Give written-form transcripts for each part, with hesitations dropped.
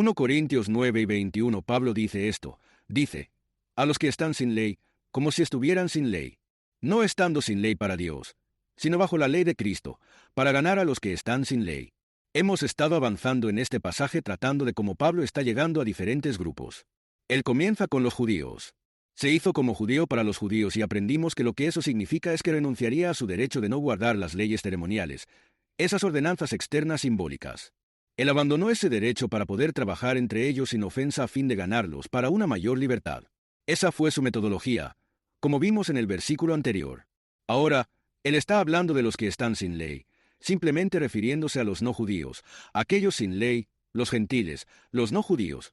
1 Corintios 9:21 Pablo dice esto, dice, a los que están sin ley, como si estuvieran sin ley, no estando sin ley para Dios, sino bajo la ley de Cristo, para ganar a los que están sin ley. Hemos estado avanzando en este pasaje tratando de cómo Pablo está llegando a diferentes grupos. Él comienza con los judíos. Se hizo como judío para los judíos y aprendimos que lo que eso significa es que renunciaría a su derecho de no guardar las leyes ceremoniales, esas ordenanzas externas simbólicas. Él abandonó ese derecho para poder trabajar entre ellos sin ofensa a fin de ganarlos para una mayor libertad. Esa fue su metodología, como vimos en el versículo anterior. Ahora, él está hablando de los que están sin ley, simplemente refiriéndose a los no judíos, aquellos sin ley, los gentiles, los no judíos,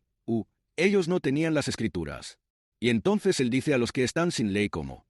ellos no tenían las escrituras. Y entonces él dice a los que están sin ley como.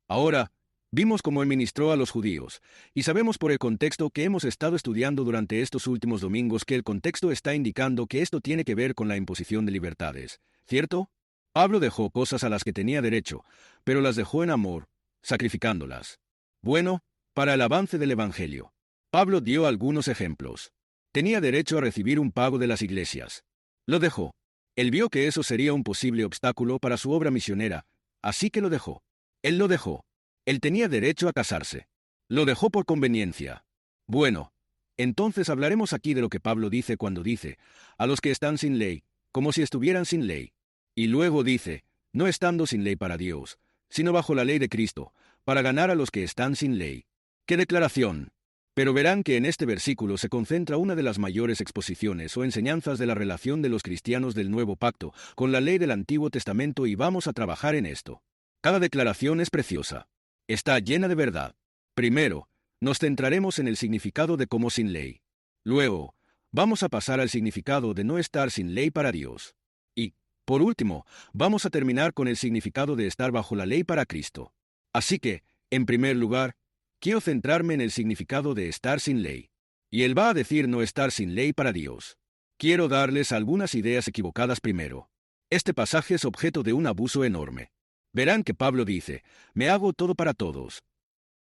Ahora, vimos cómo él ministró a los judíos, y sabemos por el contexto que hemos estado estudiando durante estos últimos domingos que el contexto está indicando que esto tiene que ver con la imposición de libertades, ¿cierto? Pablo dejó cosas a las que tenía derecho, pero las dejó en amor, sacrificándolas. Bueno, para el avance del Evangelio. Pablo dio algunos ejemplos. Tenía derecho a recibir un pago de las iglesias. Lo dejó. Él vio que eso sería un posible obstáculo para su obra misionera, así que lo dejó. Él lo dejó. Él tenía derecho a casarse. Lo dejó por conveniencia. Bueno, entonces hablaremos aquí de lo que Pablo dice cuando dice, a los que están sin ley, como si estuvieran sin ley. Y luego dice, no estando sin ley para Dios, sino bajo la ley de Cristo, para ganar a los que están sin ley. ¡Qué declaración! Pero verán que en este versículo se concentra una de las mayores exposiciones o enseñanzas de la relación de los cristianos del Nuevo Pacto con la ley del Antiguo Testamento y vamos a trabajar en esto. Cada declaración es preciosa. Está llena de verdad. Primero, nos centraremos en el significado de como sin ley. Luego, vamos a pasar al significado de no estar sin ley para Dios. Y, por último, vamos a terminar con el significado de estar bajo la ley para Cristo. Así que, en primer lugar, quiero centrarme en el significado de estar sin ley. Y él va a decir no estar sin ley para Dios. Quiero darles algunas ideas equivocadas primero. Este pasaje es objeto de un abuso enorme. Verán que Pablo dice, me hago todo para todos.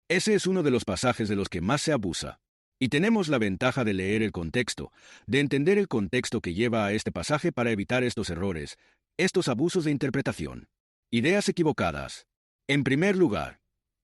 Ese es uno de los pasajes de los que más se abusa. Y tenemos la ventaja de leer el contexto, de entender el contexto que lleva a este pasaje para evitar estos errores, estos abusos de interpretación. Ideas equivocadas. En primer lugar,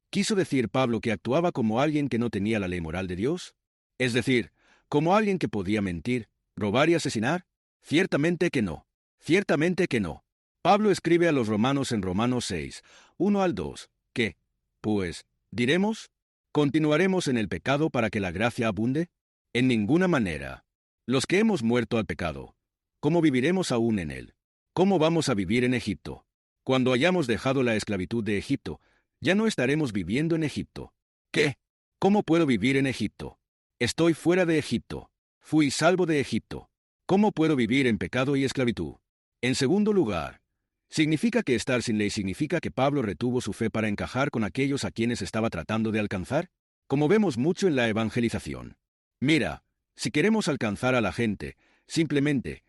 ¿quiso decir Pablo que actuaba como alguien que no tenía la ley moral de Dios? Es decir, como alguien que podía mentir, robar y asesinar? Ciertamente que no. Ciertamente que no. Pablo escribe a los romanos en Romanos 6, 1 al 2, que, pues, diremos, ¿continuaremos en el pecado para que la gracia abunde? En ninguna manera. Los que hemos muerto al pecado, ¿cómo viviremos aún en él? ¿Cómo vamos a vivir en Egipto? Cuando hayamos dejado la esclavitud de Egipto, ya no estaremos viviendo en Egipto. ¿Qué? ¿Cómo puedo vivir en Egipto? Estoy fuera de Egipto. Fui salvo de Egipto. ¿Cómo puedo vivir en pecado y esclavitud? En segundo lugar, ¿significa que estar sin ley significa que Pablo retuvo su fe para encajar con aquellos a quienes estaba tratando de alcanzar? Como vemos mucho en la evangelización. Mira, si queremos alcanzar a la gente, simplemente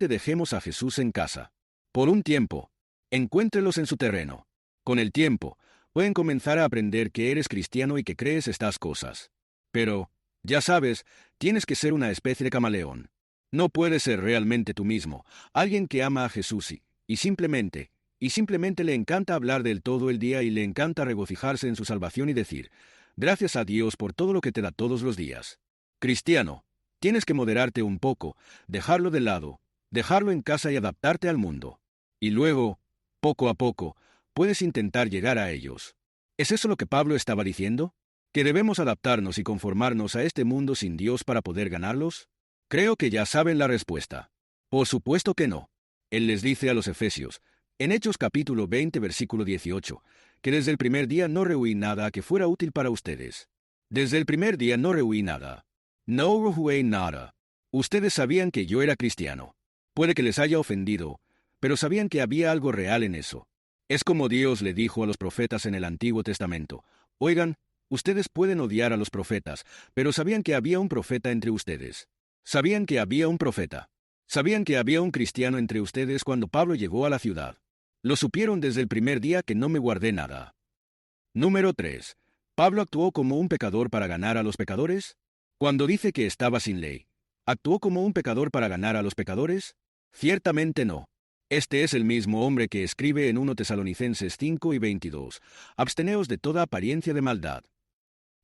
dejemos a Jesús en casa. Por un tiempo, encuéntrelos en su terreno. Con el tiempo, pueden comenzar a aprender que eres cristiano y que crees estas cosas. Pero, ya sabes, tienes que ser una especie de camaleón. No puedes ser realmente tú mismo, alguien que ama a Jesús y simplemente le encanta hablar de él todo el día y le encanta regocijarse en su salvación y decir, gracias a Dios por todo lo que te da todos los días. Cristiano, tienes que moderarte un poco, dejarlo de lado, dejarlo en casa y adaptarte al mundo. Y luego, poco a poco, puedes intentar llegar a ellos. ¿Es eso lo que Pablo estaba diciendo? ¿Que debemos adaptarnos y conformarnos a este mundo sin Dios para poder ganarlos? Creo que ya saben la respuesta. Por supuesto que no. Él les dice a los Efesios, en Hechos capítulo 20 versículo 18, que desde el primer día no rehuí nada que fuera útil para ustedes. Desde el primer día no rehuí nada. No rehuí nada. Ustedes sabían que yo era cristiano. Puede que les haya ofendido, pero sabían que había algo real en eso. Es como Dios le dijo a los profetas en el Antiguo Testamento, oigan, ustedes pueden odiar a los profetas, pero sabían que había un profeta entre ustedes. Sabían que había un profeta. Sabían que había un cristiano entre ustedes cuando Pablo llegó a la ciudad. Lo supieron desde el primer día que no me guardé nada. Número 3. ¿Pablo actuó como un pecador para ganar a los pecadores? Cuando dice que estaba sin ley, ¿Actuó como un pecador para ganar a los pecadores? Ciertamente no. Este es el mismo hombre que escribe en 1 Tesalonicenses 5:22, absteneos de toda apariencia de maldad.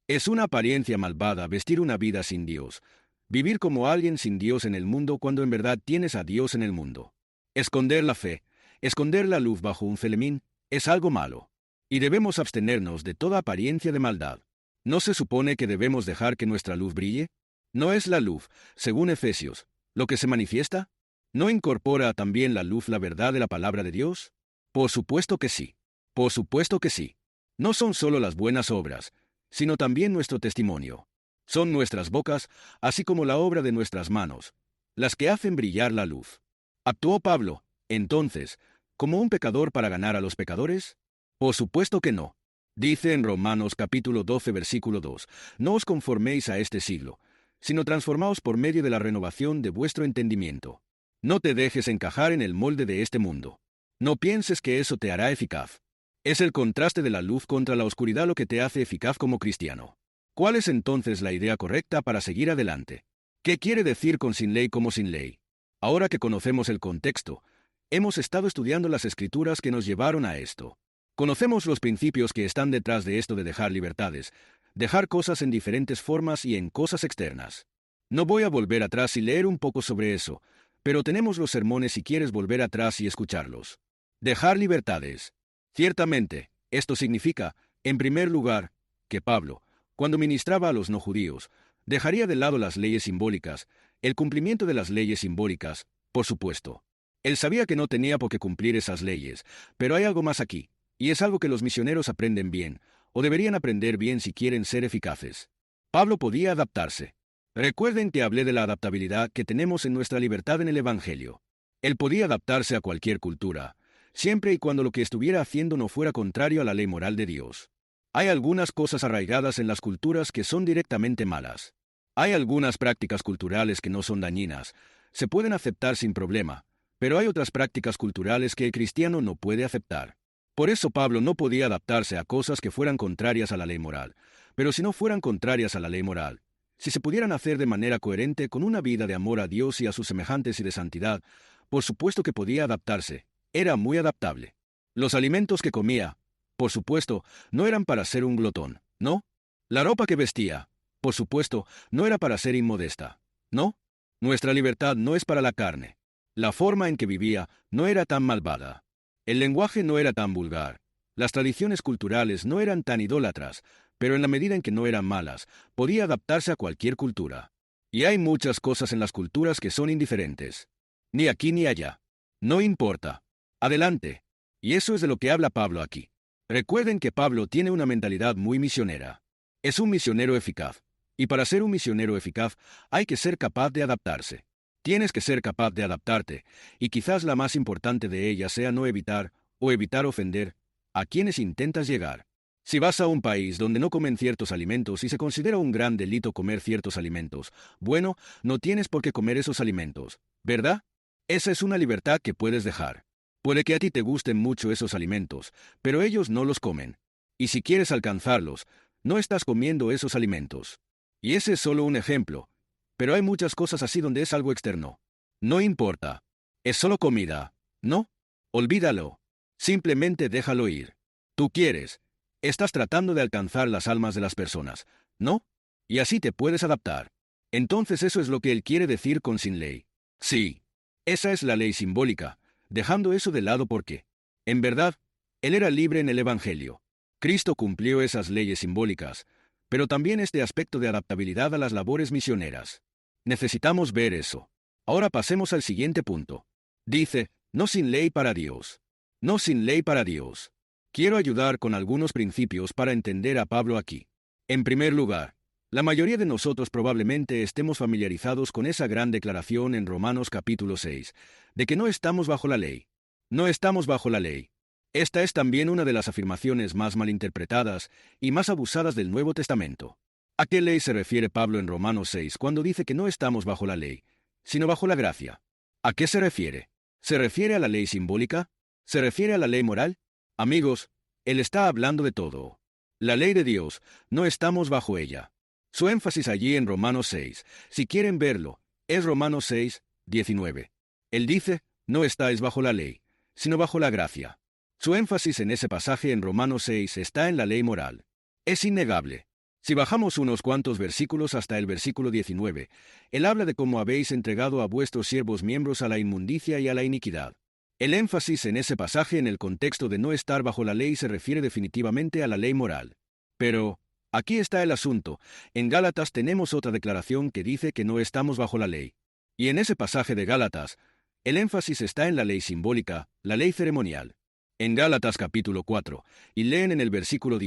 Es una apariencia malvada vestir una vida sin Dios, vivir como alguien sin Dios en el mundo cuando en verdad tienes a Dios en el mundo. Esconder la fe, esconder la luz bajo un felemín, es algo malo. Y debemos abstenernos de toda apariencia de maldad. ¿No se supone que debemos dejar que nuestra luz brille? ¿No es la luz, según Efesios, lo que se manifiesta? ¿No incorpora también la luz la verdad de la palabra de Dios? Por supuesto que sí. Por supuesto que sí. No son solo las buenas obras, sino también nuestro testimonio. Son nuestras bocas, así como la obra de nuestras manos, las que hacen brillar la luz. ¿Actuó Pablo, entonces, como un pecador para ganar a los pecadores? Por supuesto que no. Dice en Romanos capítulo 12 versículo 2, no os conforméis a este siglo, sino transformaos por medio de la renovación de vuestro entendimiento. No te dejes encajar en el molde de este mundo. No pienses que eso te hará eficaz. Es el contraste de la luz contra la oscuridad lo que te hace eficaz como cristiano. ¿Cuál es entonces la idea correcta para seguir adelante? ¿Qué quiere decir con sin ley como sin ley? Ahora que conocemos el contexto, hemos estado estudiando las escrituras que nos llevaron a esto. Conocemos los principios que están detrás de esto de dejar libertades, dejar cosas en diferentes formas y en cosas externas. No voy a volver atrás y leer un poco sobre eso, pero tenemos los sermones si quieres volver atrás y escucharlos. Dejar libertades. Ciertamente, esto significa, en primer lugar, que Pablo, cuando ministraba a los no judíos, dejaría de lado las leyes simbólicas, el cumplimiento de las leyes simbólicas, por supuesto. Él sabía que no tenía por qué cumplir esas leyes, pero hay algo más aquí, y es algo que los misioneros aprenden bien, o deberían aprender bien si quieren ser eficaces. Pablo podía adaptarse. Recuerden que hablé de la adaptabilidad que tenemos en nuestra libertad en el Evangelio. Él podía adaptarse a cualquier cultura, siempre y cuando lo que estuviera haciendo no fuera contrario a la ley moral de Dios. Hay algunas cosas arraigadas en las culturas que son directamente malas. Hay algunas prácticas culturales que no son dañinas, se pueden aceptar sin problema, pero hay otras prácticas culturales que el cristiano no puede aceptar. Por eso Pablo no podía adaptarse a cosas que fueran contrarias a la ley moral, pero si no fueran contrarias a la ley moral, si se pudieran hacer de manera coherente con una vida de amor a Dios y a sus semejantes y de santidad, por supuesto que podía adaptarse, era muy adaptable. Los alimentos que comía, por supuesto, no eran para ser un glotón, ¿no? La ropa que vestía, por supuesto, no era para ser inmodesta, ¿no? Nuestra libertad no es para la carne. La forma en que vivía no era tan malvada. El lenguaje no era tan vulgar. Las tradiciones culturales no eran tan idólatras, pero en la medida en que no eran malas, podía adaptarse a cualquier cultura. Y hay muchas cosas en las culturas que son indiferentes. Ni aquí ni allá. No importa. Adelante. Y eso es de lo que habla Pablo aquí. Recuerden que Pablo tiene una mentalidad muy misionera. Es un misionero eficaz. Y para ser un misionero eficaz, hay que ser capaz de adaptarse. Tienes que ser capaz de adaptarte, y quizás la más importante de ellas sea no evitar, o evitar ofender, a quienes intentas llegar. Si vas a un país donde no comen ciertos alimentos y se considera un gran delito comer ciertos alimentos, bueno, no tienes por qué comer esos alimentos, ¿verdad? Esa es una libertad que puedes dejar. Puede que a ti te gusten mucho esos alimentos, pero ellos no los comen. Y si quieres alcanzarlos, no estás comiendo esos alimentos. Y ese es solo un ejemplo. Pero hay muchas cosas así donde es algo externo. No importa. Es solo comida. ¿No? Olvídalo. Simplemente déjalo ir. Tú quieres. Estás tratando de alcanzar las almas de las personas. ¿No? Y así te puedes adaptar. Entonces eso es lo que él quiere decir con sin ley. Sí. Esa es la ley simbólica, dejando eso de lado porque, en verdad, él era libre en el Evangelio. Cristo cumplió esas leyes simbólicas, pero también este aspecto de adaptabilidad a las labores misioneras. Necesitamos ver eso. Ahora pasemos al siguiente punto. Dice, no sin ley para Dios. No sin ley para Dios. Quiero ayudar con algunos principios para entender a Pablo aquí. En primer lugar, la mayoría de nosotros probablemente estemos familiarizados con esa gran declaración en Romanos capítulo 6, de que no estamos bajo la ley. No estamos bajo la ley. Esta es también una de las afirmaciones más malinterpretadas y más abusadas del Nuevo Testamento. ¿A qué ley se refiere Pablo en Romanos 6 cuando dice que no estamos bajo la ley, sino bajo la gracia? ¿A qué se refiere? ¿Se refiere a la ley simbólica? ¿Se refiere a la ley moral? Amigos, él está hablando de todo. La ley de Dios, no estamos bajo ella. Su énfasis allí en Romanos 6, si quieren verlo, Es Romanos 6, 19. Él dice, no estáis bajo la ley, sino bajo la gracia. Su énfasis en ese pasaje en Romanos 6 está en la ley moral. Es innegable. Si bajamos unos cuantos versículos hasta el versículo 19, él habla de cómo habéis entregado a vuestros siervos miembros a la inmundicia y a la iniquidad. El énfasis en ese pasaje en el contexto de no estar bajo la ley se refiere definitivamente a la ley moral. Pero, aquí está el asunto. En Gálatas tenemos otra declaración que dice que no estamos bajo la ley. Y en ese pasaje de Gálatas, el énfasis está en la ley simbólica, la ley ceremonial. En Gálatas capítulo 4, y leen en el versículo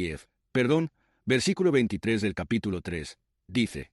23 del capítulo 3, dice,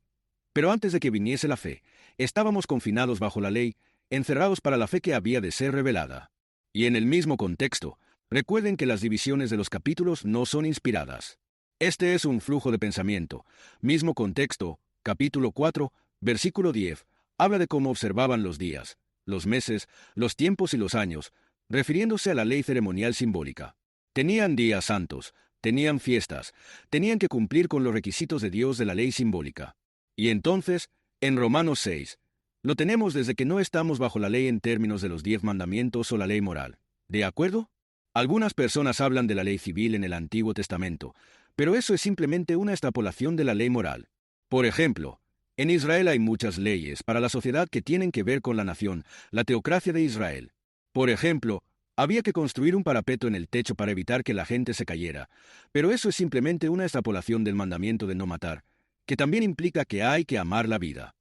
pero antes de que viniese la fe, estábamos confinados bajo la ley, encerrados para la fe que había de ser revelada. Y en el mismo contexto, recuerden que las divisiones de los capítulos no son inspiradas. Este es un flujo de pensamiento. Mismo contexto, capítulo 4, versículo 10, habla de cómo observaban los días, los meses, los tiempos y los años, refiriéndose a la ley ceremonial simbólica. Tenían días santos, tenían fiestas, tenían que cumplir con los requisitos de Dios de la ley simbólica. Y entonces, en Romanos 6, lo tenemos desde que no estamos bajo la ley en términos de los 10 mandamientos o la ley moral. ¿De acuerdo? Algunas personas hablan de la ley civil en el Antiguo Testamento, pero eso es simplemente una extrapolación de la ley moral. Por ejemplo, en Israel hay muchas leyes para la sociedad que tienen que ver con la nación, la teocracia de Israel. Por ejemplo, había que construir un parapeto en el techo para evitar que la gente se cayera, pero eso es simplemente una extrapolación del mandamiento de no matar, que también implica que hay que amar la vida.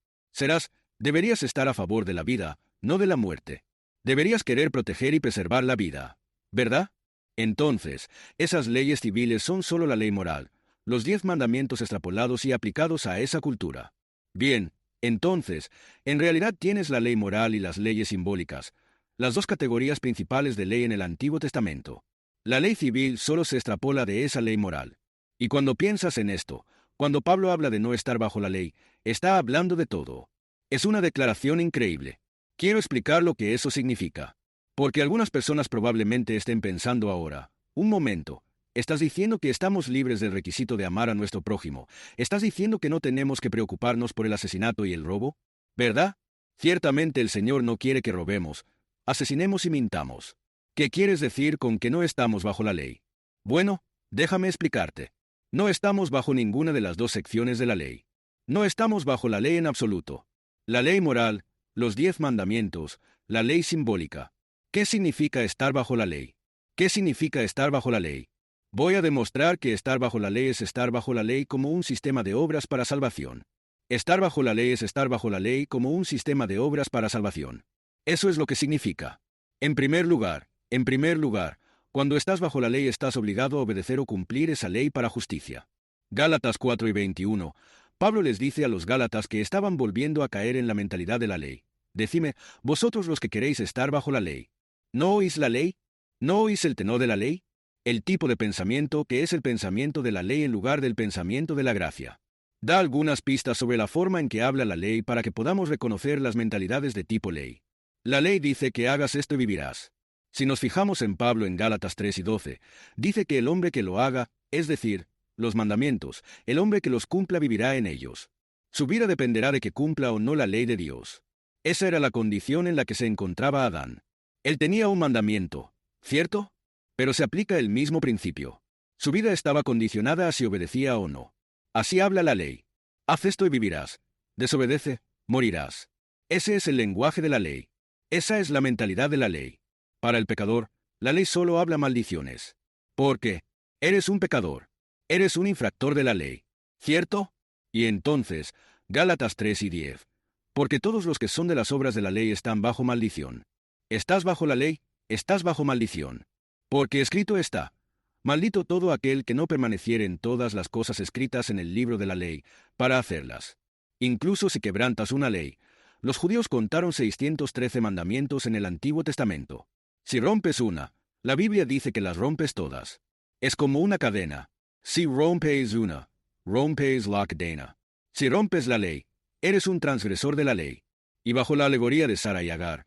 Deberías estar a favor de la vida, no de la muerte. Deberías querer proteger y preservar la vida, ¿verdad? Entonces, esas leyes civiles son solo la ley moral, los 10 mandamientos extrapolados y aplicados a esa cultura. Bien, entonces, en realidad tienes la ley moral y las leyes simbólicas, las dos categorías principales de ley en el Antiguo Testamento. La ley civil solo se extrapola de esa ley moral. Y cuando piensas en esto, cuando Pablo habla de no estar bajo la ley, está hablando de todo. Es una declaración increíble. Quiero explicar lo que eso significa. Porque algunas personas probablemente estén pensando ahora, un momento, estás diciendo que estamos libres del requisito de amar a nuestro prójimo, estás diciendo que no tenemos que preocuparnos por el asesinato y el robo, ¿verdad? Ciertamente el Señor no quiere que robemos, asesinemos y mintamos. ¿Qué quieres decir con que no estamos bajo la ley? Bueno, déjame explicarte. No estamos bajo ninguna de las dos secciones de la ley. No estamos bajo la ley en absoluto. La ley moral, los 10 mandamientos, la ley simbólica. ¿Qué significa estar bajo la ley? ¿Qué significa estar bajo la ley? Voy a demostrar que estar bajo la ley es estar bajo la ley como un sistema de obras para salvación. Estar bajo la ley es estar bajo la ley como un sistema de obras para salvación. Eso es lo que significa. En primer lugar, cuando estás bajo la ley estás obligado a obedecer o cumplir esa ley para justicia. Gálatas 4 y 21. Pablo les dice a los Gálatas que estaban volviendo a caer en la mentalidad de la ley. Decime, vosotros los que queréis estar bajo la ley, ¿no oís la ley? ¿No oís el tenor de la ley? El tipo de pensamiento que es el pensamiento de la ley en lugar del pensamiento de la gracia. Da algunas pistas sobre la forma en que habla la ley para que podamos reconocer las mentalidades de tipo ley. La ley dice que hagas esto y vivirás. Si nos fijamos en Pablo en Gálatas 3 y 12, dice que el hombre que lo haga, es decir, los mandamientos, el hombre que los cumpla vivirá en ellos. Su vida dependerá de que cumpla o no la ley de Dios. Esa era la condición en la que se encontraba Adán. Él tenía un mandamiento, ¿cierto? Pero se aplica el mismo principio. Su vida estaba condicionada a si obedecía o no. Así habla la ley. Haz esto y vivirás. Desobedece, morirás. Ese es el lenguaje de la ley. Esa es la mentalidad de la ley. Para el pecador, la ley solo habla maldiciones. Porque eres un pecador. Eres un infractor de la ley. ¿Cierto? Y entonces, Gálatas 3 y 10. Porque todos los que son de las obras de la ley están bajo maldición. ¿Estás bajo la ley? Estás bajo maldición. Porque escrito está, maldito todo aquel que no permaneciere en todas las cosas escritas en el libro de la ley, para hacerlas. Incluso si quebrantas una ley, los judíos contaron 613 mandamientos en el Antiguo Testamento. Si rompes una, la Biblia dice que las rompes todas. Es como una cadena. Si rompes una, rompes la cadena. Si rompes la ley, eres un transgresor de la ley. Y bajo la alegoría de Sara y Agar,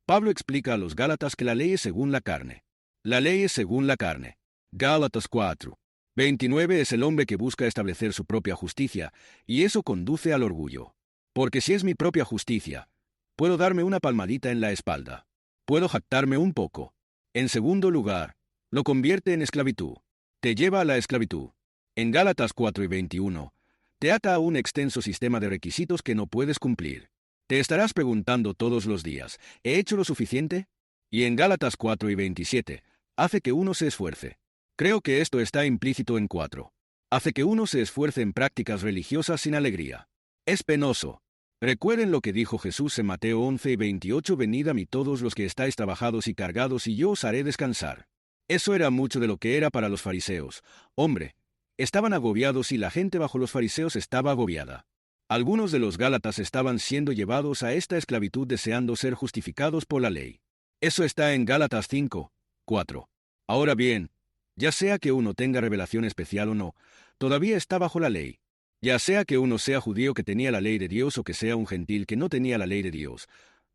Pablo explica a los Gálatas que la ley es según la carne. La ley es según la carne. Gálatas 4. 29 es el hombre que busca establecer su propia justicia, y eso conduce al orgullo. Porque si es mi propia justicia, puedo darme una palmadita en la espalda. Puedo jactarme un poco. En segundo lugar, lo convierte en esclavitud. Te lleva a la esclavitud. En Gálatas 4:21, te ata a un extenso sistema de requisitos que no puedes cumplir. Te estarás preguntando todos los días, ¿he hecho lo suficiente? Y en Gálatas 4:27, hace que uno se esfuerce. Creo que esto está implícito en 4. Hace que uno se esfuerce en prácticas religiosas sin alegría. Es penoso. Recuerden lo que dijo Jesús en Mateo 11:28: venid a mí todos los que estáis trabajados y cargados, y yo os haré descansar. Eso era mucho de lo que era para los fariseos. Hombre, estaban agobiados y la gente bajo los fariseos estaba agobiada. Algunos de los Gálatas estaban siendo llevados a esta esclavitud deseando ser justificados por la ley. Eso está en Gálatas 5:4. Ahora bien, ya sea que uno tenga revelación especial o no, todavía está bajo la ley. Ya sea que uno sea judío que tenía la ley de Dios o que sea un gentil que no tenía la ley de Dios.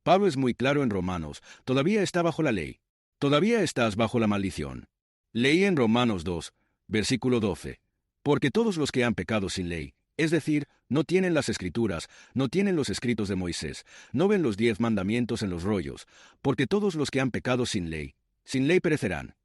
Pablo es muy claro en Romanos, todavía está bajo la ley. Todavía estás bajo la maldición. Leí en Romanos 2, versículo 12. Porque todos los que han pecado sin ley, es decir, no tienen las escrituras, no tienen los escritos de Moisés, no ven los 10 mandamientos en los rollos, porque todos los que han pecado sin ley perecerán.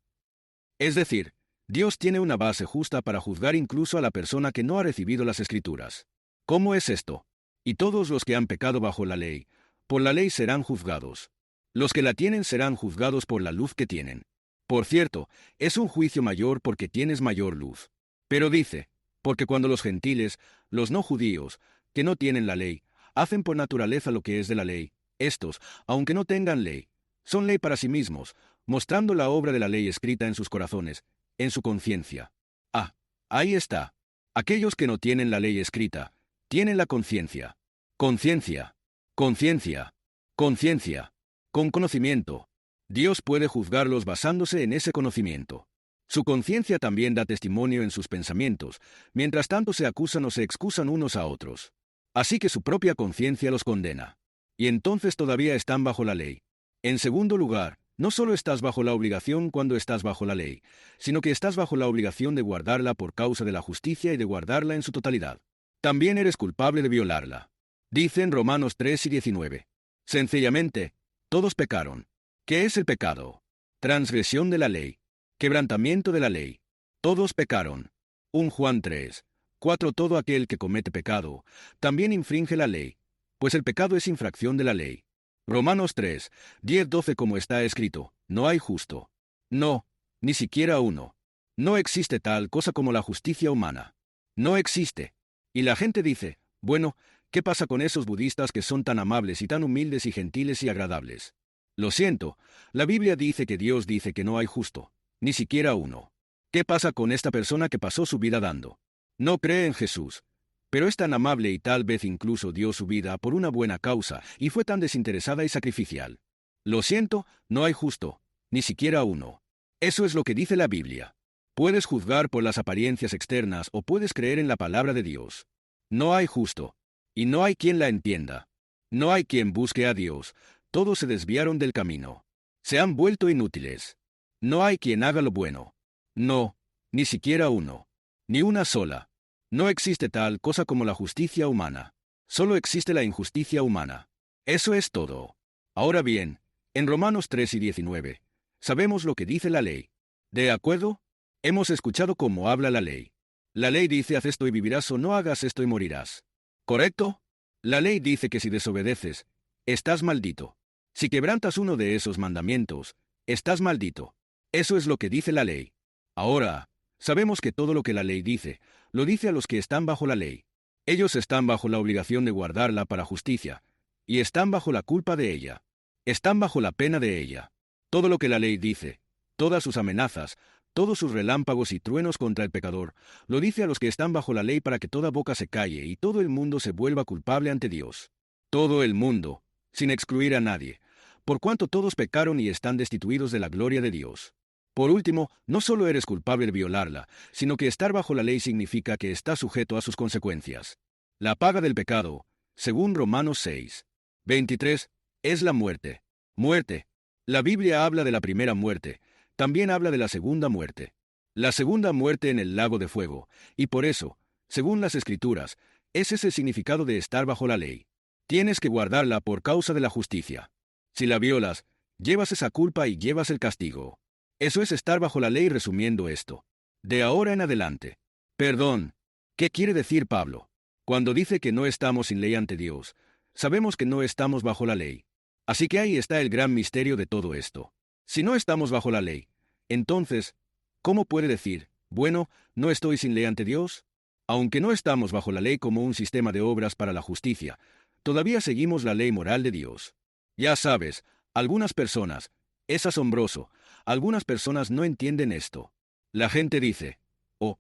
Es decir, Dios tiene una base justa para juzgar incluso a la persona que no ha recibido las escrituras. ¿Cómo es esto? Y todos los que han pecado bajo la ley, por la ley serán juzgados. Los que la tienen serán juzgados por la luz que tienen. Por cierto, es un juicio mayor porque tienes mayor luz. Pero dice, porque cuando los gentiles, los no judíos, que no tienen la ley, hacen por naturaleza lo que es de la ley, estos, aunque no tengan ley, son ley para sí mismos, mostrando la obra de la ley escrita en sus corazones, en su conciencia. Ah, ahí está. Aquellos que no tienen la ley escrita, tienen la conciencia. Conciencia. Conciencia. Conciencia. Con conocimiento. Dios puede juzgarlos basándose en ese conocimiento. Su conciencia también da testimonio en sus pensamientos, mientras tanto se acusan o se excusan unos a otros. Así que su propia conciencia los condena. Y entonces todavía están bajo la ley. En segundo lugar, no solo estás bajo la obligación cuando estás bajo la ley, sino que estás bajo la obligación de guardarla por causa de la justicia y de guardarla en su totalidad. También eres culpable de violarla. Dice en Romanos 3:19. Sencillamente, todos pecaron. ¿Qué es el pecado? Transgresión de la ley. Quebrantamiento de la ley. Todos pecaron. 1 Juan 3:4. Todo aquel que comete pecado, también infringe la ley, pues el pecado es infracción de la ley. Romanos 3:10-12. Como está escrito, no hay justo. No, ni siquiera uno. No existe tal cosa como la justicia humana. No existe. Y la gente dice, bueno, ¿qué pasa con esos budistas que son tan amables y tan humildes y gentiles y agradables? Lo siento, la Biblia dice que Dios dice que no hay justo, ni siquiera uno. ¿Qué pasa con esta persona que pasó su vida dando? No cree en Jesús, pero es tan amable y tal vez incluso dio su vida por una buena causa y fue tan desinteresada y sacrificial. Lo siento, no hay justo, ni siquiera uno. Eso es lo que dice la Biblia. Puedes juzgar por las apariencias externas o puedes creer en la palabra de Dios. No hay justo, y no hay quien la entienda. No hay quien busque a Dios. Todos se desviaron del camino. Se han vuelto inútiles. No hay quien haga lo bueno. No, ni siquiera uno. Ni una sola. No existe tal cosa como la justicia humana. Solo existe la injusticia humana. Eso es todo. Ahora bien, en Romanos 3:19, sabemos lo que dice la ley. ¿De acuerdo? Hemos escuchado cómo habla la ley. La ley dice haz esto y vivirás o no hagas esto y morirás. ¿Correcto? La ley dice que si desobedeces, estás maldito. Si quebrantas uno de esos mandamientos, estás maldito. Eso es lo que dice la ley. Ahora, sabemos que todo lo que la ley dice, lo dice a los que están bajo la ley. Ellos están bajo la obligación de guardarla para justicia, y están bajo la culpa de ella. Están bajo la pena de ella. Todo lo que la ley dice, todas sus amenazas, todos sus relámpagos y truenos contra el pecador, lo dice a los que están bajo la ley para que toda boca se calle y todo el mundo se vuelva culpable ante Dios. Todo el mundo, sin excluir a nadie, por cuanto todos pecaron y están destituidos de la gloria de Dios. Por último, no solo eres culpable de violarla, sino que estar bajo la ley significa que estás sujeto a sus consecuencias. La paga del pecado, según Romanos 6:23, es la muerte. Muerte. La Biblia habla de la primera muerte, también habla de la segunda muerte. La segunda muerte en el lago de fuego, y por eso, según las Escrituras, es ese el significado de estar bajo la ley. Tienes que guardarla por causa de la justicia. Si la violas, llevas esa culpa y llevas el castigo. Eso es estar bajo la ley resumiendo esto. De ahora en adelante. Perdón. ¿Qué quiere decir Pablo? Cuando dice que no estamos sin ley ante Dios, sabemos que no estamos bajo la ley. Así que ahí está el gran misterio de todo esto. Si no estamos bajo la ley, entonces, ¿cómo puede decir, bueno, no estoy sin ley ante Dios? Aunque no estamos bajo la ley como un sistema de obras para la justicia, todavía seguimos la ley moral de Dios. Ya sabes, algunas personas, es asombroso, algunas personas no entienden esto. La gente dice, oh,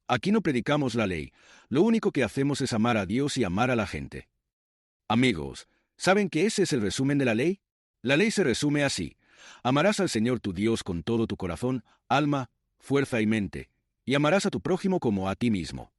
aquí no predicamos la ley, lo único que hacemos es amar a Dios y amar a la gente. Amigos, ¿saben que ese es el resumen de la ley? La ley se resume así: amarás al Señor tu Dios con todo tu corazón, alma, fuerza y mente, y amarás a tu prójimo como a ti mismo.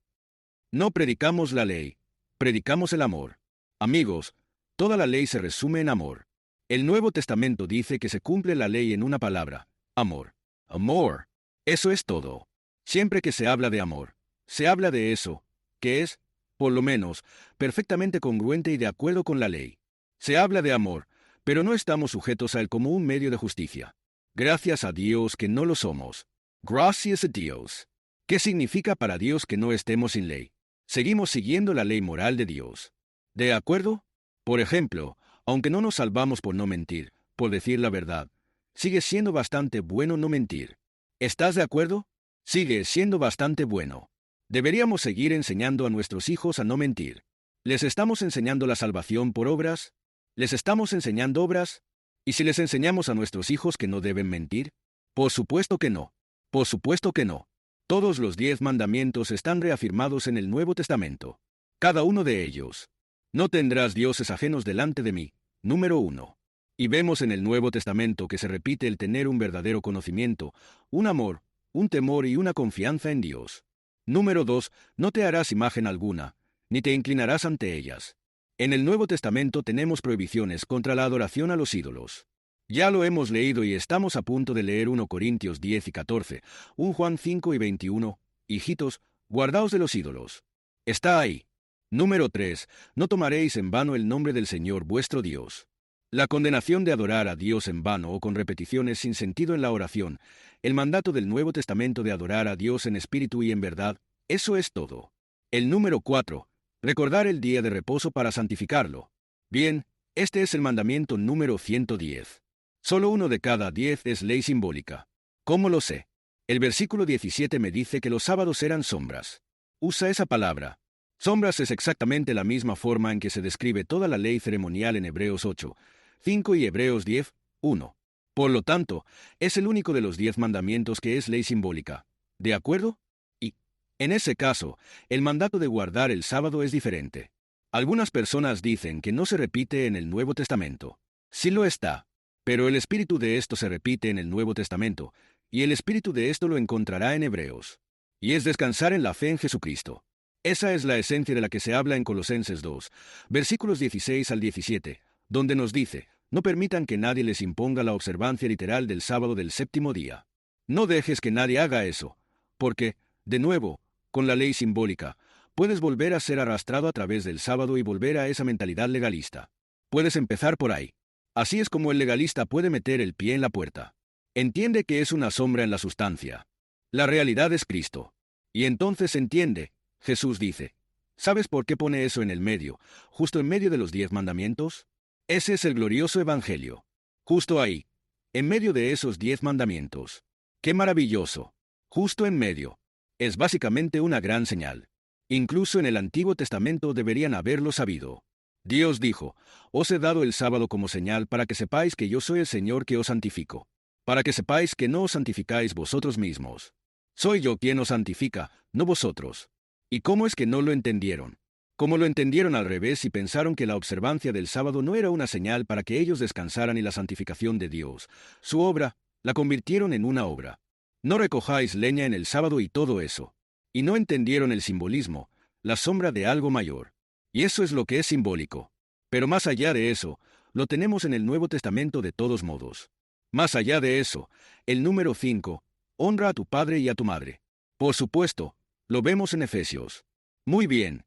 No predicamos la ley, predicamos el amor. Amigos, toda la ley se resume en amor. El Nuevo Testamento dice que se cumple la ley en una palabra: amor. Amor. Eso es todo. Siempre que se habla de amor, se habla de eso, que es, por lo menos, perfectamente congruente y de acuerdo con la ley. Se habla de amor, pero no estamos sujetos a él como un medio de justicia. Gracias a Dios que no lo somos. Gracias a Dios. ¿Qué significa para Dios que no estemos sin ley? Seguimos siguiendo la ley moral de Dios. ¿De acuerdo? Por ejemplo, aunque no nos salvamos por no mentir, por decir la verdad, sigue siendo bastante bueno no mentir. ¿Estás de acuerdo? Sigue siendo bastante bueno. Deberíamos seguir enseñando a nuestros hijos a no mentir. ¿Les estamos enseñando la salvación por obras? ¿Les estamos enseñando obras? ¿Y si les enseñamos a nuestros hijos que no deben mentir? Por supuesto que no. Por supuesto que no. Todos los 10 mandamientos están reafirmados en el Nuevo Testamento. Cada uno de ellos. No tendrás dioses ajenos delante de mí. Número 1. Y vemos en el Nuevo Testamento que se repite el tener un verdadero conocimiento, un amor, un temor y una confianza en Dios. Número 2. No te harás imagen alguna, ni te inclinarás ante ellas. En el Nuevo Testamento tenemos prohibiciones contra la adoración a los ídolos. Ya lo hemos leído y estamos a punto de leer 1 Corintios 10 y 14, 1 Juan 5 y 21. Hijitos, guardaos de los ídolos. Está ahí. Número 3. No tomaréis en vano el nombre del Señor vuestro Dios. La condenación de adorar a Dios en vano o con repeticiones sin sentido en la oración, el mandato del Nuevo Testamento de adorar a Dios en espíritu y en verdad, eso es todo. El número 4. Recordar el día de reposo para santificarlo. Bien, este es el mandamiento número 110. Solo uno de cada 10 es ley simbólica. ¿Cómo lo sé? El versículo 17 me dice que los sábados eran sombras. Usa esa palabra. Sombras es exactamente la misma forma en que se describe toda la ley ceremonial en Hebreos 8, 5 y Hebreos 10, 1. Por lo tanto, es el único de los 10 mandamientos que es ley simbólica. ¿De acuerdo? Y, en ese caso, el mandato de guardar el sábado es diferente. Algunas personas dicen que no se repite en el Nuevo Testamento. Sí lo está. Pero el espíritu de esto se repite en el Nuevo Testamento, y el espíritu de esto lo encontrará en Hebreos. Y es descansar en la fe en Jesucristo. Esa es la esencia de la que se habla en Colosenses 2, versículos 16 al 17, donde nos dice: no permitan que nadie les imponga la observancia literal del sábado del séptimo día. No dejes que nadie haga eso, porque, de nuevo, con la ley simbólica, puedes volver a ser arrastrado a través del sábado y volver a esa mentalidad legalista. Puedes empezar por ahí. Así es como el legalista puede meter el pie en la puerta. Entiende que es una sombra en la sustancia. La realidad es Cristo. Y entonces entiende. Jesús dice: ¿sabes por qué pone eso en el medio, justo en medio de los 10 mandamientos? Ese es el glorioso Evangelio. Justo ahí, en medio de esos 10 mandamientos. ¡Qué maravilloso! Justo en medio. Es básicamente una gran señal. Incluso en el Antiguo Testamento deberían haberlo sabido. Dios dijo: os he dado el sábado como señal para que sepáis que yo soy el Señor que os santifico. Para que sepáis que no os santificáis vosotros mismos. Soy yo quien os santifica, no vosotros. ¿Y cómo es que no lo entendieron? Como lo entendieron al revés y pensaron que la observancia del sábado no era una señal para que ellos descansaran y la santificación de Dios, su obra, la convirtieron en una obra. No recojáis leña en el sábado y todo eso. Y no entendieron el simbolismo, la sombra de algo mayor. Y eso es lo que es simbólico. Pero más allá de eso, lo tenemos en el Nuevo Testamento de todos modos. Más allá de eso, el número 5, honra a tu padre y a tu madre. Por supuesto, lo vemos en Efesios. Muy bien,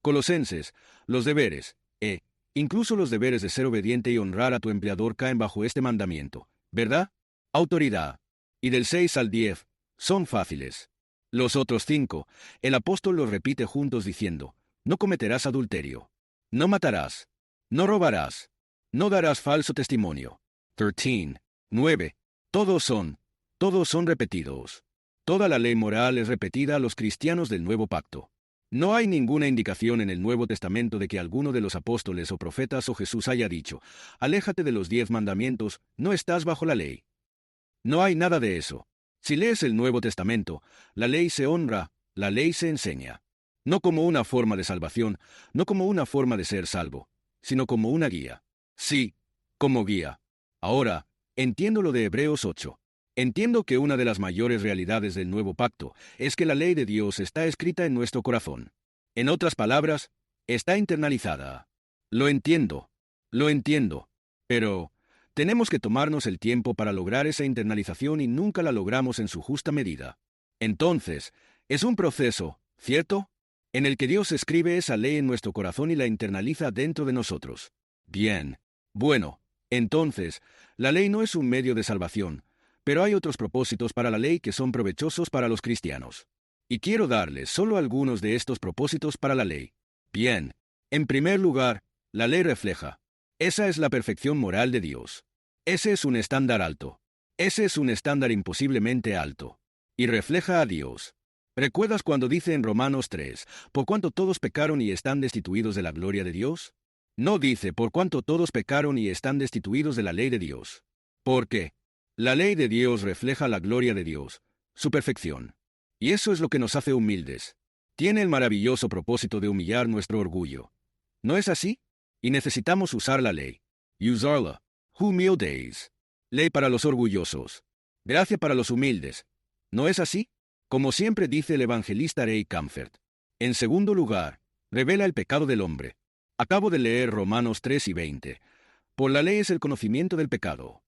Colosenses, los deberes, Incluso los deberes de ser obediente y honrar a tu empleador caen bajo este mandamiento, ¿verdad? Autoridad. Y del 6 al 10, son fáciles. Los otros 5, el apóstol los repite juntos diciendo, no cometerás adulterio, no matarás, no robarás, no darás falso testimonio. 13, 9, todos son repetidos. Toda la ley moral es repetida a los cristianos del Nuevo Pacto. No hay ninguna indicación en el Nuevo Testamento de que alguno de los apóstoles o profetas o Jesús haya dicho, aléjate de los 10 mandamientos, no estás bajo la ley. No hay nada de eso. Si lees el Nuevo Testamento, la ley se honra, la ley se enseña. No como una forma de salvación, no como una forma de ser salvo, sino como una guía. Sí, como guía. Ahora, entiendo lo de Hebreos 8. Entiendo que una de las mayores realidades del Nuevo Pacto es que la ley de Dios está escrita en nuestro corazón. En otras palabras, está internalizada. Lo entiendo, pero tenemos que tomarnos el tiempo para lograr esa internalización y nunca la logramos en su justa medida. Entonces, es un proceso, ¿cierto? En el que Dios escribe esa ley en nuestro corazón y la internaliza dentro de nosotros. Bien. Bueno, entonces, la ley no es un medio de salvación, pero hay otros propósitos para la ley que son provechosos para los cristianos. Y quiero darles solo algunos de estos propósitos para la ley. Bien. En primer lugar, la ley refleja. Esa es la perfección moral de Dios. Ese es un estándar alto. Ese es un estándar imposiblemente alto. Y refleja a Dios. ¿Recuerdas cuando dice en Romanos 3, por cuanto todos pecaron y están destituidos de la gloria de Dios? No dice por cuanto todos pecaron y están destituidos de la ley de Dios. ¿Por qué? La ley de Dios refleja la gloria de Dios, su perfección. Y eso es lo que nos hace humildes. Tiene el maravilloso propósito de humillar nuestro orgullo. ¿No es así? Y necesitamos usar la ley. Usarla. Humildes. Ley para los orgullosos. Gracia para los humildes. ¿No es así? Como siempre dice el evangelista Ray Comfort. En segundo lugar, revela el pecado del hombre. Acabo de leer Romanos 3 y 20. Por la ley es el conocimiento del pecado.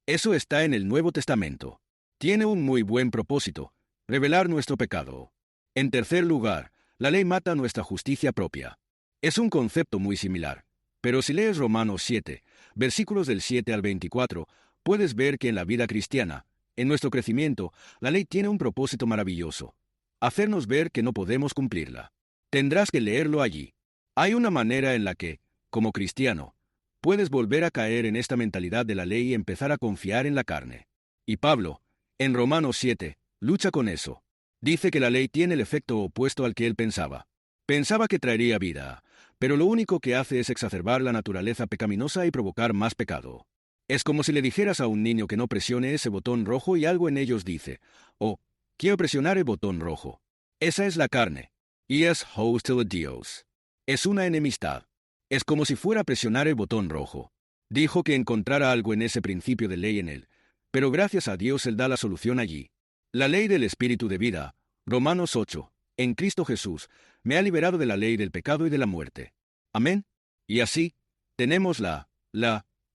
Eso está en el Nuevo Testamento. Tiene un muy buen propósito, revelar nuestro pecado. En tercer lugar, la ley mata nuestra justicia propia. Es un concepto muy similar, pero si lees Romanos 7, versículos del 7 al 24, puedes ver que en la vida cristiana, en nuestro crecimiento, la ley tiene un propósito maravilloso: hacernos ver que no podemos cumplirla. Tendrás que leerlo allí. Hay una manera en la que, como cristiano, puedes volver a caer en esta mentalidad de la ley y empezar a confiar en la carne. Y Pablo, en Romanos 7, lucha con eso. Dice que la ley tiene el efecto opuesto al que él pensaba. Pensaba que traería vida, pero lo único que hace es exacerbar la naturaleza pecaminosa y provocar más pecado. Es como si le dijeras a un niño que no presione ese botón rojo y algo en ellos dice, oh, quiero presionar el botón rojo. Esa es la carne. Y es hostil a Dios. Es una enemistad. Es como si fuera a presionar el botón rojo. Dijo que encontrara algo en ese principio de ley en él, pero gracias a Dios él da la solución allí. La ley del Espíritu de vida, Romanos 8, en Cristo Jesús, me ha liberado de la ley del pecado y de la muerte. Amén. Y así, tenemos la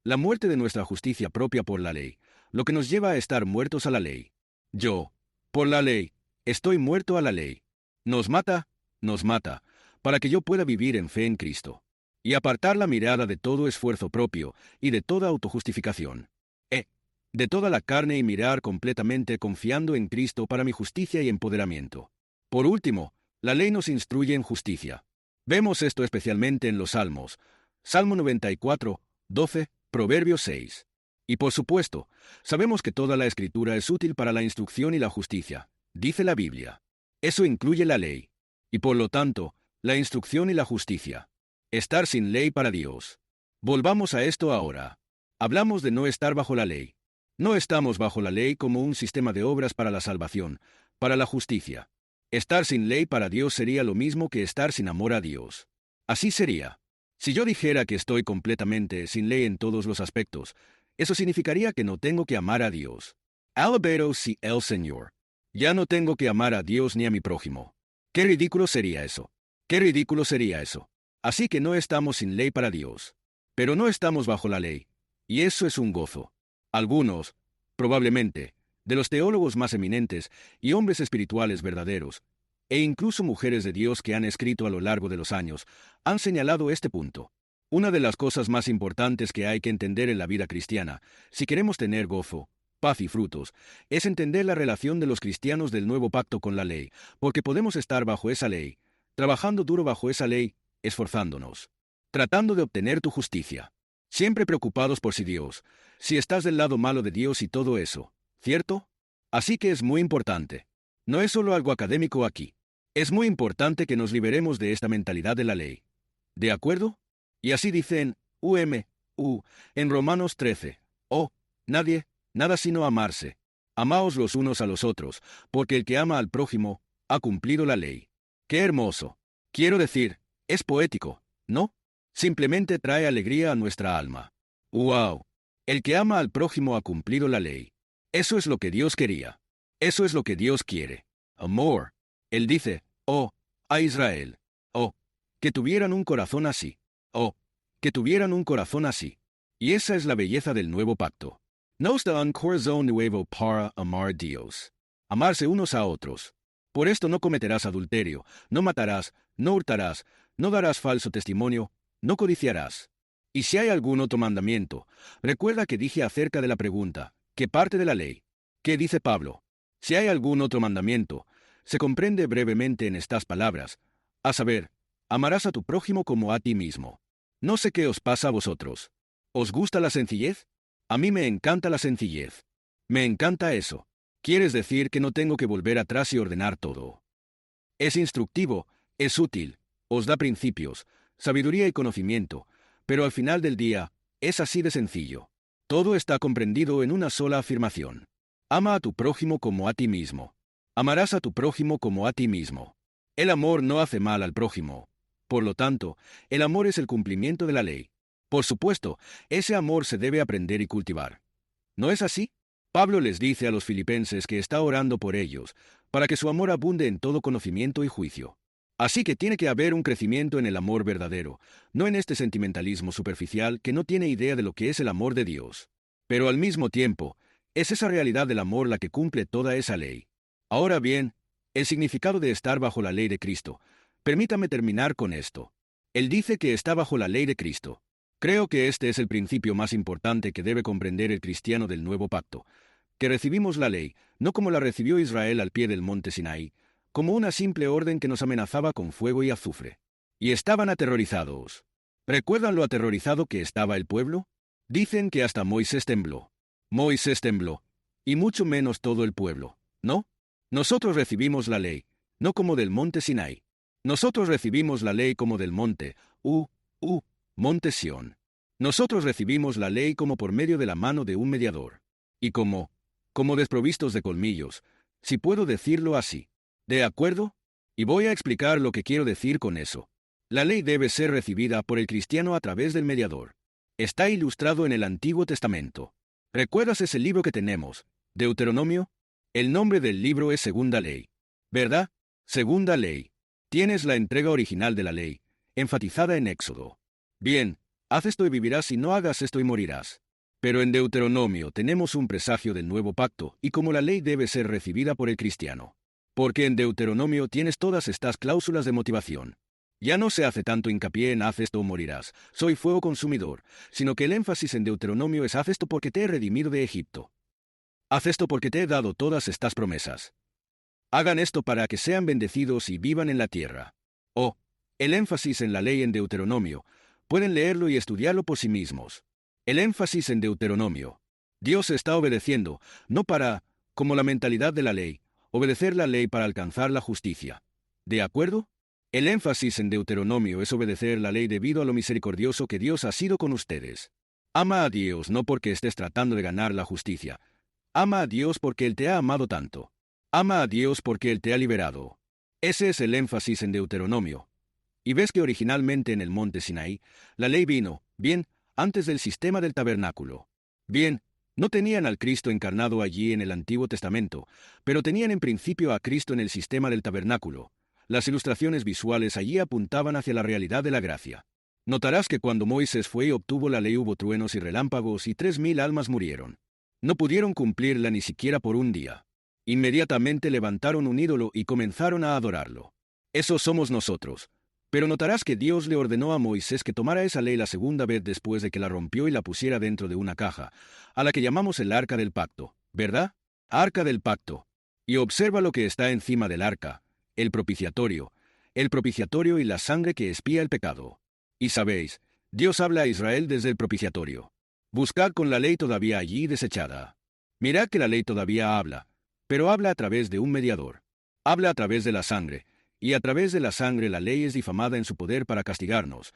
muerte de nuestra justicia propia por la ley, lo que nos lleva a estar muertos a la ley. Yo, por la ley, estoy muerto a la ley. Nos mata, para que yo pueda vivir en fe en Cristo. Y apartar la mirada de todo esfuerzo propio y de toda autojustificación. De toda la carne y mirar completamente confiando en Cristo para mi justicia y empoderamiento. Por último, la ley nos instruye en justicia. Vemos esto especialmente en los Salmos. Salmo 94, 12, Proverbios 6. Y por supuesto, sabemos que toda la Escritura es útil para la instrucción y la justicia, dice la Biblia. Eso incluye la ley. Y por lo tanto, la instrucción y la justicia. Estar sin ley para Dios. Volvamos a esto ahora. Hablamos de no estar bajo la ley. No estamos bajo la ley como un sistema de obras para la salvación, para la justicia. Estar sin ley para Dios sería lo mismo que estar sin amor a Dios. Así sería. Si yo dijera que estoy completamente sin ley en todos los aspectos, eso significaría que no tengo que amar a Dios. Alabado sea el Señor. Ya no tengo que amar a Dios ni a mi prójimo. ¡Qué ridículo sería eso! ¡Qué ridículo sería eso! Así que no estamos sin ley para Dios. Pero no estamos bajo la ley. Y eso es un gozo. Algunos, probablemente, de los teólogos más eminentes y hombres espirituales verdaderos, e incluso mujeres de Dios que han escrito a lo largo de los años, han señalado este punto. Una de las cosas más importantes que hay que entender en la vida cristiana, si queremos tener gozo, paz y frutos, es entender la relación de los cristianos del nuevo pacto con la ley, porque podemos estar bajo esa ley, trabajando duro bajo esa ley, esforzándonos, tratando de obtener tu justicia, siempre preocupados por si estás del lado malo de Dios y todo eso, ¿cierto? Así que es muy importante. No es solo algo académico aquí. Es muy importante que nos liberemos de esta mentalidad de la ley. ¿De acuerdo? Y así dicen, en Romanos 13, nadie, nada sino amarse. Amaos los unos a los otros, porque el que ama al prójimo, ha cumplido la ley. ¡Qué hermoso! Quiero decir, es poético, ¿no? Simplemente trae alegría a nuestra alma. ¡Wow! El que ama al prójimo ha cumplido la ley. Eso es lo que Dios quería. Eso es lo que Dios quiere. Amor. Él dice, a Israel. Que tuvieran un corazón así. Que tuvieran un corazón así. Y esa es la belleza del nuevo pacto. Nos da un corazón nuevo para amar a Dios. Amarse unos a otros. Por esto no cometerás adulterio, no matarás, no hurtarás, no darás falso testimonio, no codiciarás. Y si hay algún otro mandamiento, recuerda que dije acerca de la pregunta, ¿qué parte de la ley? ¿Qué dice Pablo? Si hay algún otro mandamiento, se comprende brevemente en estas palabras, a saber, amarás a tu prójimo como a ti mismo. No sé qué os pasa a vosotros. ¿Os gusta la sencillez? A mí me encanta la sencillez. Me encanta eso. ¿Quieres decir que no tengo que volver atrás y ordenar todo? Es instructivo, es útil, os da principios, sabiduría y conocimiento, pero al final del día, es así de sencillo. Todo está comprendido en una sola afirmación. Ama a tu prójimo como a ti mismo. Amarás a tu prójimo como a ti mismo. El amor no hace mal al prójimo. Por lo tanto, el amor es el cumplimiento de la ley. Por supuesto, ese amor se debe aprender y cultivar. ¿No es así? Pablo les dice a los filipenses que está orando por ellos, para que su amor abunde en todo conocimiento y juicio. Así que tiene que haber un crecimiento en el amor verdadero, no en este sentimentalismo superficial que no tiene idea de lo que es el amor de Dios. Pero al mismo tiempo, es esa realidad del amor la que cumple toda esa ley. Ahora bien, el significado de estar bajo la ley de Cristo. Permítame terminar con esto. Él dice que está bajo la ley de Cristo. Creo que este es el principio más importante que debe comprender el cristiano del nuevo pacto, que recibimos la ley, no como la recibió Israel al pie del monte Sinaí, como una simple orden que nos amenazaba con fuego y azufre. Y estaban aterrorizados. ¿Recuerdan lo aterrorizado que estaba el pueblo? Dicen que hasta Moisés tembló. Moisés tembló, y mucho menos todo el pueblo, ¿no? Nosotros recibimos la ley, no como del monte Sinaí. Nosotros recibimos la ley como del monte, monte Sión. Nosotros recibimos la ley como por medio de la mano de un mediador. Y como desprovistos de colmillos, si puedo decirlo así. ¿De acuerdo? Y voy a explicar lo que quiero decir con eso. La ley debe ser recibida por el cristiano a través del mediador. Está ilustrado en el Antiguo Testamento. ¿Recuerdas ese libro que tenemos, Deuteronomio? El nombre del libro es Segunda Ley. ¿Verdad? Segunda Ley. Tienes la entrega original de la ley, enfatizada en Éxodo. Bien, haz esto y vivirás y no hagas esto y morirás. Pero en Deuteronomio tenemos un presagio del nuevo pacto y cómo la ley debe ser recibida por el cristiano. Porque en Deuteronomio tienes todas estas cláusulas de motivación. Ya no se hace tanto hincapié en haz esto o morirás, soy fuego consumidor, sino que el énfasis en Deuteronomio es haz esto porque te he redimido de Egipto. Haz esto porque te he dado todas estas promesas. Hagan esto para que sean bendecidos y vivan en la tierra. El énfasis en la ley en Deuteronomio. Pueden leerlo y estudiarlo por sí mismos. El énfasis en Deuteronomio. Dios está obedeciendo, no para, como la mentalidad de la ley, obedecer la ley para alcanzar la justicia. ¿De acuerdo? El énfasis en Deuteronomio es obedecer la ley debido a lo misericordioso que Dios ha sido con ustedes. Ama a Dios no porque estés tratando de ganar la justicia. Ama a Dios porque Él te ha amado tanto. Ama a Dios porque Él te ha liberado. Ese es el énfasis en Deuteronomio. Y ves que originalmente en el monte Sinaí, la ley vino, bien, antes del sistema del tabernáculo. Bien, no tenían al Cristo encarnado allí en el Antiguo Testamento, pero tenían en principio a Cristo en el sistema del tabernáculo. Las ilustraciones visuales allí apuntaban hacia la realidad de la gracia. Notarás que cuando Moisés fue y obtuvo la ley hubo truenos y relámpagos y 3,000 almas murieron. No pudieron cumplirla ni siquiera por un día. Inmediatamente levantaron un ídolo y comenzaron a adorarlo. Eso somos nosotros. Pero notarás que Dios le ordenó a Moisés que tomara esa ley la segunda vez después de que la rompió y la pusiera dentro de una caja, a la que llamamos el arca del pacto, ¿verdad? Arca del pacto. Y observa lo que está encima del arca, el propiciatorio y la sangre que expía el pecado. Y sabéis, Dios habla a Israel desde el propiciatorio. Buscad con la ley todavía allí desechada. Mirad que la ley todavía habla, pero habla a través de un mediador. Habla a través de la sangre, y a través de la sangre la ley es difamada en su poder para castigarnos,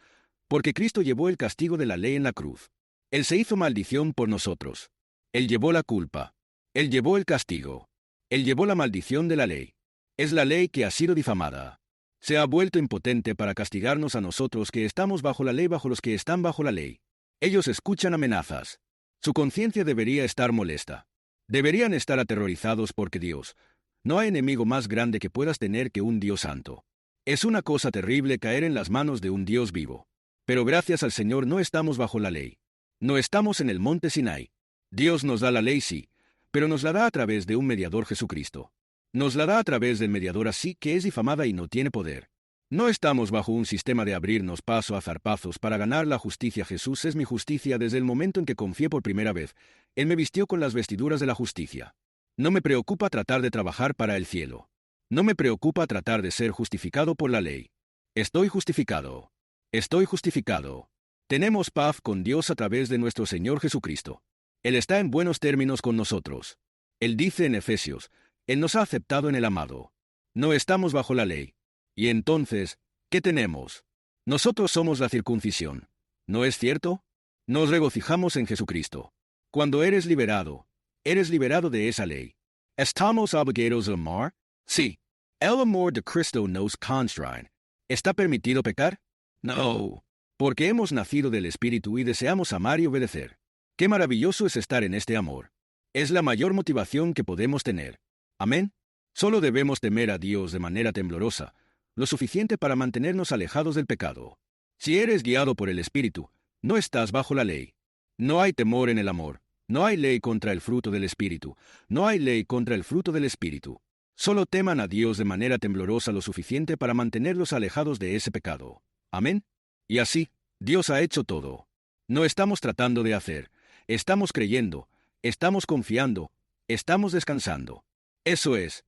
porque Cristo llevó el castigo de la ley en la cruz. Él se hizo maldición por nosotros. Él llevó la culpa. Él llevó el castigo. Él llevó la maldición de la ley. Es la ley que ha sido difamada. Se ha vuelto impotente para castigarnos a nosotros que estamos bajo la ley, bajo los que están bajo la ley. Ellos escuchan amenazas. Su conciencia debería estar molesta. Deberían estar aterrorizados porque Dios, no hay enemigo más grande que puedas tener que un Dios santo. Es una cosa terrible caer en las manos de un Dios vivo. Pero gracias al Señor no estamos bajo la ley. No estamos en el monte Sinai. Dios nos da la ley, sí, pero nos la da a través de un mediador, Jesucristo. Nos la da a través del mediador, así que es difamada y no tiene poder. No estamos bajo un sistema de abrirnos paso a zarpazos para ganar la justicia. Jesús es mi justicia desde el momento en que confié por primera vez. Él me vistió con las vestiduras de la justicia. No me preocupa tratar de trabajar para el cielo. No me preocupa tratar de ser justificado por la ley. Estoy justificado. Estoy justificado. Tenemos paz con Dios a través de nuestro Señor Jesucristo. Él está en buenos términos con nosotros. Él dice en Efesios, Él nos ha aceptado en el amado. No estamos bajo la ley. Y entonces, ¿qué tenemos? Nosotros somos la circuncisión. ¿No es cierto? Nos regocijamos en Jesucristo. Cuando eres liberado de esa ley. ¿Estamos obligados al amor? Sí. El amor de Cristo nos constrain. ¿Está permitido pecar? No. Porque hemos nacido del Espíritu y deseamos amar y obedecer. Qué maravilloso es estar en este amor. Es la mayor motivación que podemos tener. Amén. Solo debemos temer a Dios de manera temblorosa, lo suficiente para mantenernos alejados del pecado. Si eres guiado por el Espíritu, no estás bajo la ley. No hay temor en el amor. No hay ley contra el fruto del Espíritu. No hay ley contra el fruto del Espíritu. Solo teman a Dios de manera temblorosa lo suficiente para mantenerlos alejados de ese pecado. Amén. Y así, Dios ha hecho todo. No estamos tratando de hacer. Estamos creyendo. Estamos confiando. Estamos descansando. Eso es,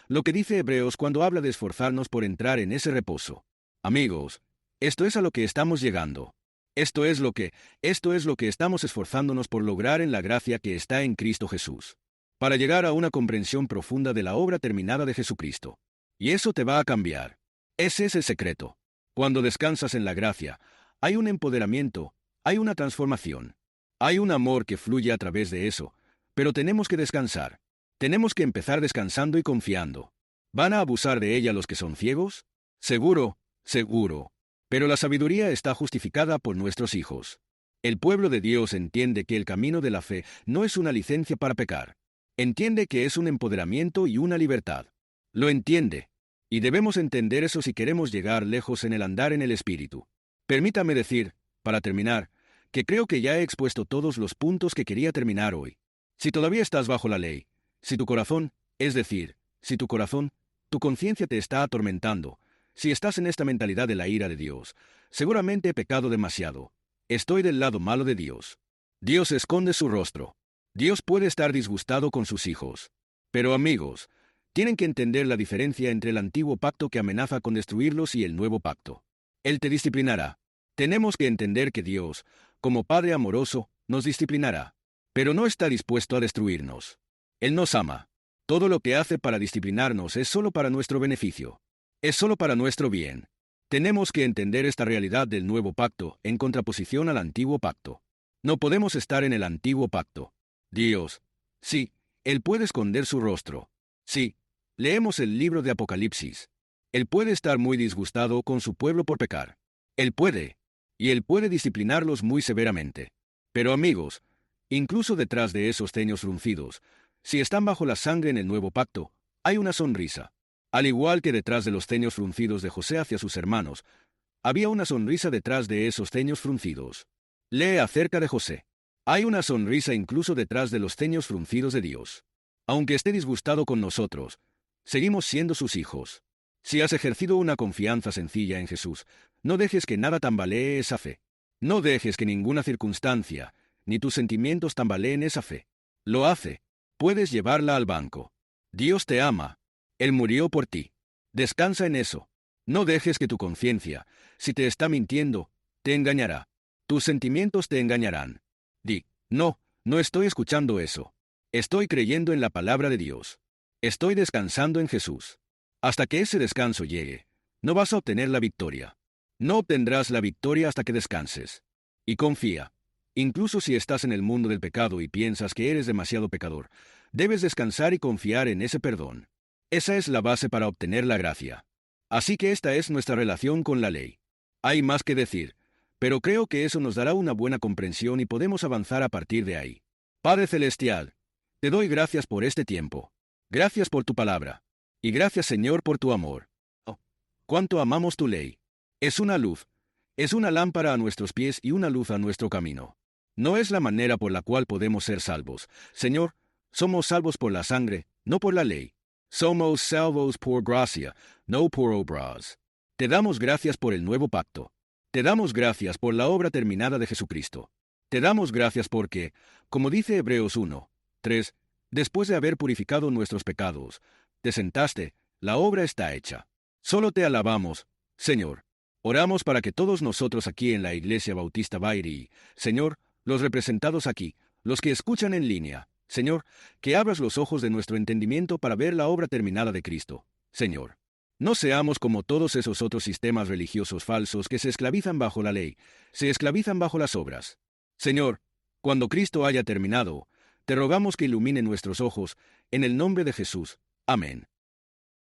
lo que dice Hebreos cuando habla de esforzarnos por entrar en ese reposo. Amigos, esto es a lo que estamos llegando. Esto es lo que estamos esforzándonos por lograr en la gracia que está en Cristo Jesús. Para llegar a una comprensión profunda de la obra terminada de Jesucristo. Y eso te va a cambiar. Ese es el secreto. Cuando descansas en la gracia, hay un empoderamiento, hay una transformación. Hay un amor que fluye a través de eso, pero tenemos que descansar. Tenemos que empezar descansando y confiando. ¿Van a abusar de ella los que son ciegos? Seguro, seguro. Pero la sabiduría está justificada por nuestros hijos. El pueblo de Dios entiende que el camino de la fe no es una licencia para pecar. Entiende que es un empoderamiento y una libertad. Lo entiende. Y debemos entender eso si queremos llegar lejos en el andar en el Espíritu. Permítame decir, para terminar, que creo que ya he expuesto todos los puntos que quería terminar hoy. Si todavía estás bajo la ley, si tu corazón, es decir, si tu corazón, tu conciencia te está atormentando, si estás en esta mentalidad de la ira de Dios, seguramente he pecado demasiado. Estoy del lado malo de Dios. Dios esconde su rostro. Dios puede estar disgustado con sus hijos. Pero amigos, tienen que entender la diferencia entre el antiguo pacto que amenaza con destruirlos y el nuevo pacto. Él te disciplinará. Tenemos que entender que Dios, como Padre amoroso, nos disciplinará. Pero no está dispuesto a destruirnos. Él nos ama. Todo lo que hace para disciplinarnos es solo para nuestro beneficio. Es solo para nuestro bien. Tenemos que entender esta realidad del nuevo pacto en contraposición al antiguo pacto. No podemos estar en el antiguo pacto. Dios, sí, Él puede esconder su rostro. Sí, leemos el libro de Apocalipsis. Él puede estar muy disgustado con su pueblo por pecar. Él puede. Y Él puede disciplinarlos muy severamente. Pero amigos, incluso detrás de esos ceños fruncidos, si están bajo la sangre en el nuevo pacto, hay una sonrisa. Al igual que detrás de los ceños fruncidos de José hacia sus hermanos, había una sonrisa detrás de esos ceños fruncidos. Lee acerca de José. Hay una sonrisa incluso detrás de los ceños fruncidos de Dios. Aunque esté disgustado con nosotros, seguimos siendo sus hijos. Si has ejercido una confianza sencilla en Jesús, no dejes que nada tambalee esa fe. No dejes que ninguna circunstancia, ni tus sentimientos tambaleen esa fe. Lo hace. Puedes llevarla al banco. Dios te ama. Él murió por ti. Descansa en eso. No dejes que tu conciencia, si te está mintiendo, te engañará. Tus sentimientos te engañarán. Di, no, no estoy escuchando eso. Estoy creyendo en la palabra de Dios. Estoy descansando en Jesús. Hasta que ese descanso llegue, no vas a obtener la victoria. No obtendrás la victoria hasta que descanses. Y confía. Incluso si estás en el mundo del pecado y piensas que eres demasiado pecador, debes descansar y confiar en ese perdón. Esa es la base para obtener la gracia. Así que esta es nuestra relación con la ley. Hay más que decir, pero creo que eso nos dará una buena comprensión y podemos avanzar a partir de ahí. Padre Celestial, te doy gracias por este tiempo. Gracias por tu palabra. Y gracias, Señor, por tu amor. Oh, cuánto amamos tu ley. Es una luz. Es una lámpara a nuestros pies y una luz a nuestro camino. No es la manera por la cual podemos ser salvos. Señor, somos salvos por la sangre, no por la ley. Somos salvos por gracia, no por obras. Te damos gracias por el nuevo pacto. Te damos gracias por la obra terminada de Jesucristo. Te damos gracias porque, como dice Hebreos 1:3, después de haber purificado nuestros pecados, te sentaste, la obra está hecha. Solo te alabamos, Señor. Oramos para que todos nosotros aquí en la Iglesia Bautista Bairi, Señor, los representados aquí, los que escuchan en línea, Señor, que abras los ojos de nuestro entendimiento para ver la obra terminada de Cristo, Señor. No seamos como todos esos otros sistemas religiosos falsos que se esclavizan bajo la ley, se esclavizan bajo las obras. Señor, cuando Cristo haya terminado, te rogamos que ilumine nuestros ojos, en el nombre de Jesús. Amén.